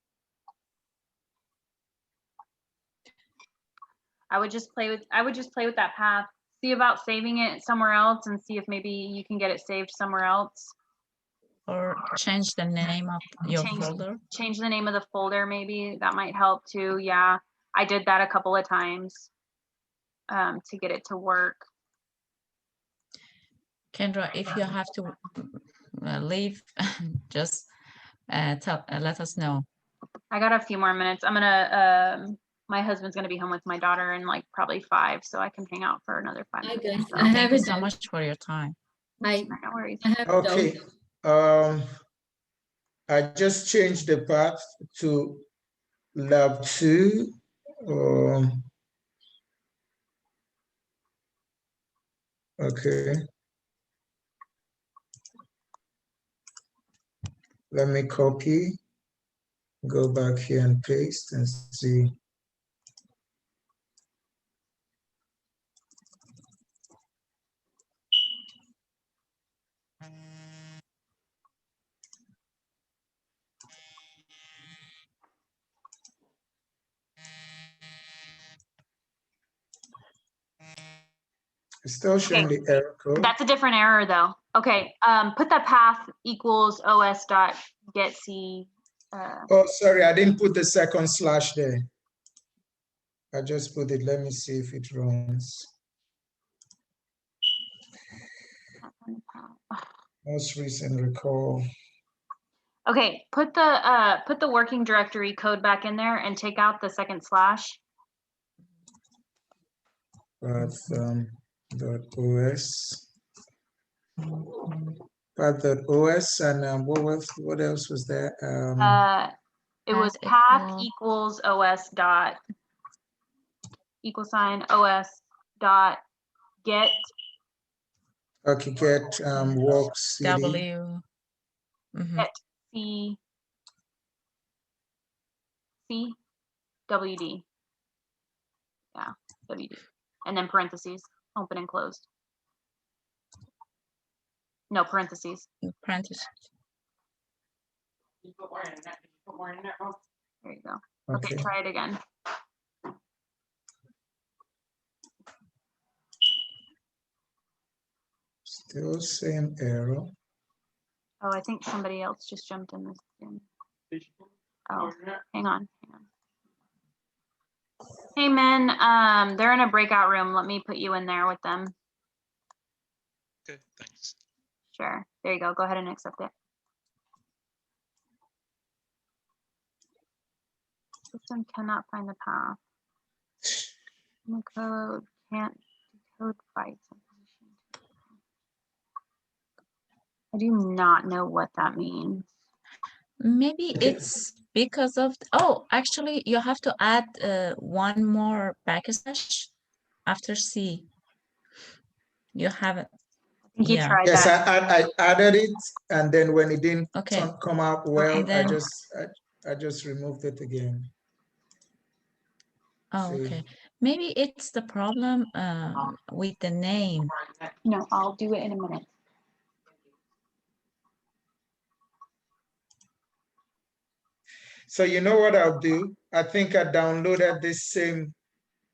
I would just play with that path. See about saving it somewhere else and see if maybe you can get it saved somewhere else. Or change the name of your Change- folder. Change the name of the folder, maybe that might help too. Yeah, I did that a couple of times to get it to work. Kendra, if you have to leave, just let us know. I got a few more minutes. I'm gonna my husband's gonna be home with my daughter in like probably 5, so I can hang out for another 5 Hi minutes. guys, I Thank have you a so doubt. much for your time. I No worries. have a Okay. doubt. I just changed the path to lab 2. Okay. Let me copy, go back here and paste and see. It's still showing the error code. That's a different error though. Okay, put that path equals os dot get c. Oh, sorry, I didn't put the second slash there. I just put it. Let me see if it runs. Most recent recall. Okay, put the working directory code back in there and take out the second slash. Path.os. Path.os and what else was there? It was Path path equals os dot equal sign os dot get. Okay, get walk city. W. Mhm. Get c wd. Yeah, wd, and then parentheses, open and closed. No parentheses. Parentheses. There you go. Okay, Okay. try it again. Still same error. Oh, I think somebody else just jumped in this thing. Oh, hang on. Hey, men, they're in a breakout room. Let me put you in there with them. Okay, thanks. Sure. There you go. Go ahead and accept it. System cannot find the path. The code can't decode bytes. I do not know what that means. Maybe it's because of, oh, actually you have to add one more backslash after C. You haven't. I think you Yeah. tried Yes, that. I added it, and then when it didn't Okay. come out well, And then- I just removed it again. Oh, See. okay. Maybe it's the problem with the name. No, I'll do it in a minute. So you know what I'll do? I think I downloaded this same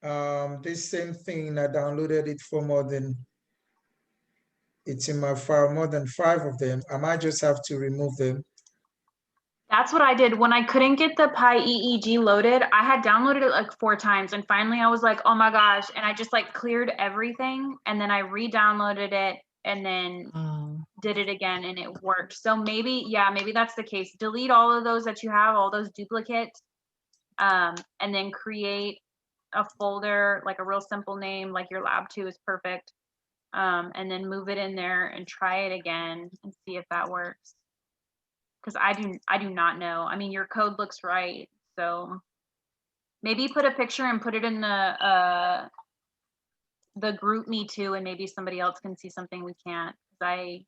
thing. I downloaded it for more than, it's in my file, more than 5 of them. I might just have to remove them. That's what I did when I couldn't get the PyEEG loaded. I had downloaded it like 4 times, and finally I was like, oh my gosh, and I just like cleared everything, and then I re-downloaded it and then Oh, did it again and it worked. So maybe, yeah, maybe that's the case. Delete all of those that you have, all those duplicates, and then create a folder, like a real simple name, like your lab 2 is perfect. And then move it in there and try it again and see if that works. Because I do not know. I mean, your code looks right, so maybe put a picture and put it in the group me too, and maybe somebody else can see something we can't. Because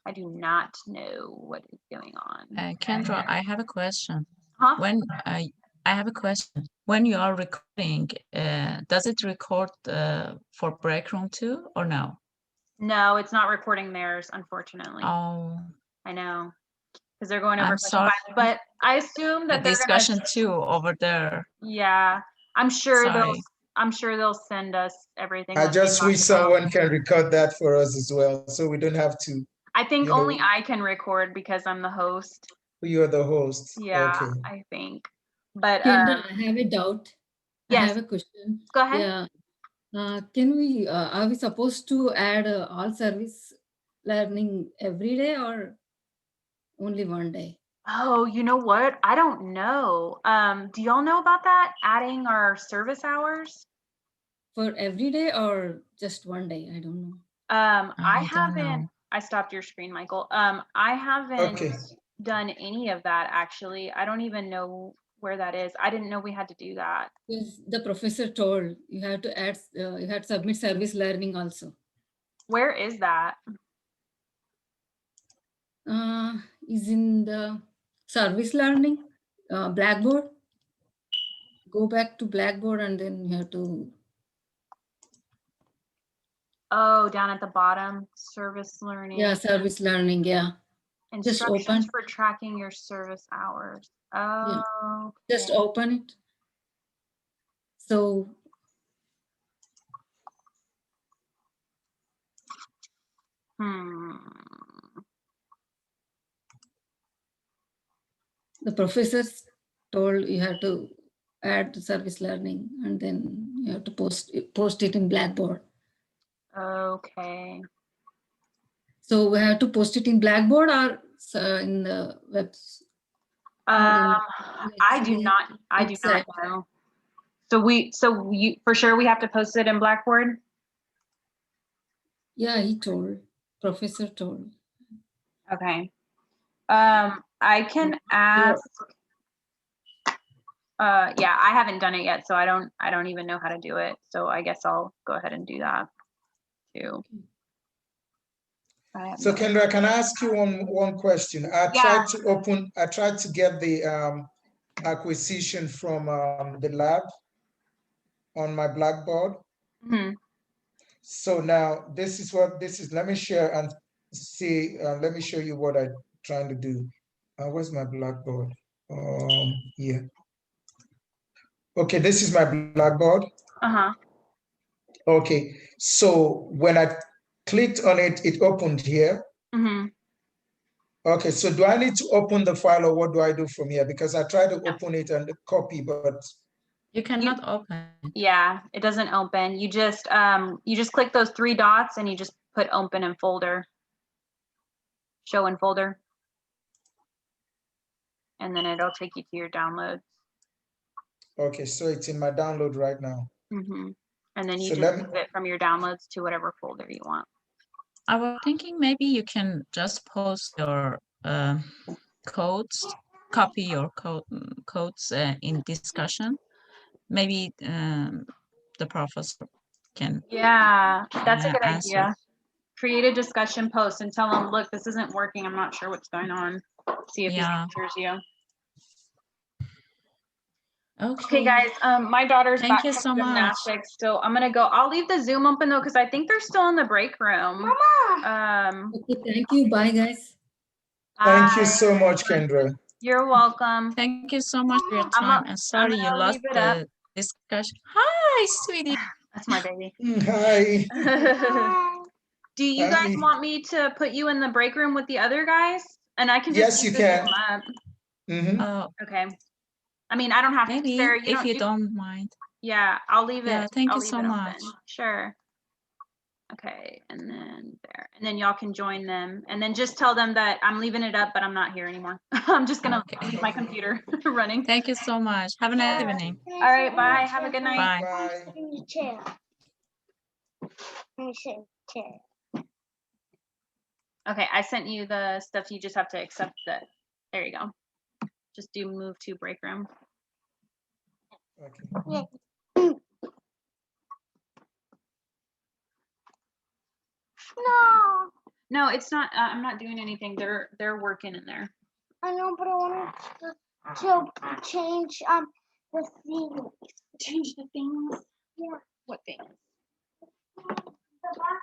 I do not know what is going on. Kendra, I have a question. Huh? When I have a question. When you are recording, does it record for break room too, or no? No, it's not recording theirs, unfortunately. Oh, I know, because they're going over I'm question sorry. 5, but I assume The that they're gonna. discussion too over there. Yeah, I'm sure Sorry. they'll send us everything. I that they just talked wish about. someone can record that for us as well, so we don't have to. I think you know, only I can record because I'm the host. You're the host. Yeah, Okay. I think. But Kendra, I have a doubt. yes. I have a question. Go ahead. Yeah. Are we supposed to add all service learning every day or only one day? Oh, you know what? I don't know. Do y'all know about that? Adding our service hours? For every day or just one day? I don't know. I I don't haven't. know. I stopped your screen, Michael. I haven't Okay. done any of that actually. I don't even know where that is. I didn't know we had to do that. Because the professor told you have to add, you have to submit service learning also. Where is that? Is in the service learning, Blackboard. Go back to Blackboard and then you have to. Oh, down at the bottom, service learning. Yeah, service learning. Yeah. Just Instructions open. for tracking your service hours. Oh, Just open it. So the professors told you have to add the service learning and then you have to post it in Blackboard. Okay. So we have to post it in Blackboard or in the web. I do not know. So you for sure we have to post it in Blackboard? Yeah, professor told. Okay. I can ask. Yeah, I haven't done it yet, so I don't even know how to do it. So I guess I'll go ahead and do that too. So Kendra, can I ask you one question? I tried to get the acquisition from the lab on my Blackboard. Mm-hmm. So now this is, let me share and see, let me show you what I'm trying to do. Where's my Blackboard? Yeah. Okay, this is my Blackboard. Uh-huh. Okay, so when I clicked on it, it opened here. Mm-hmm. Okay, so do I need to open the file or what do I do from here? Because I tried to open it and copy, but you cannot open. Yeah, it doesn't open. You just click those 3 dots and you just put open in folder, show in folder, and then it'll take you to your downloads. Okay, so it's in my download right now. Mm-hmm. And then you So just move it from your downloads to whatever folder you want. I was thinking maybe you can just post your codes, copy your codes in discussion. Maybe the professor can. Yeah, that's a good answer. idea. Create a discussion post and tell them, look, this isn't working. I'm not sure what's going on. See if he answers you. Okay, guys. My daughter's Thank back you from so much. gymnastics, so I'm gonna go. I'll leave the Zoom open though, because I think they're still in the break room. Okay, thank you. Bye, guys. Thank you Bye. so much, Kendra. You're welcome. Thank you so much for your time. And sorry you gonna lost leave it up. the discussion. Hi, sweetie. That's my baby. Hi. Do you guys Hi. want me to put you in the break room with the other guys? And I can just Yes, you keep the can. Zoom up. Mm-hmm. Okay. I mean, I don't have Maybe to, Sarah. if you don't mind. Yeah, I'll leave it. Yeah, thank I'll you leave so it much. open. Sure. Okay, and then there, and then y'all can join them, and then just tell them that I'm leaving it up, but I'm not here anymore. I'm just gonna Okay. leave my computer running. Thank you so much. Have a nice evening. All right, bye. Have a good night. Bye. Bye. In the chair. Let me sit in the chair. Okay, I sent you the stuff. You just have to accept that. There you go. Just do move to break room. Okay. No, No, it's not. I'm not doing anything. They're working in there. I know, but I wanted to change the theme. Change the things. Yeah. What things? The back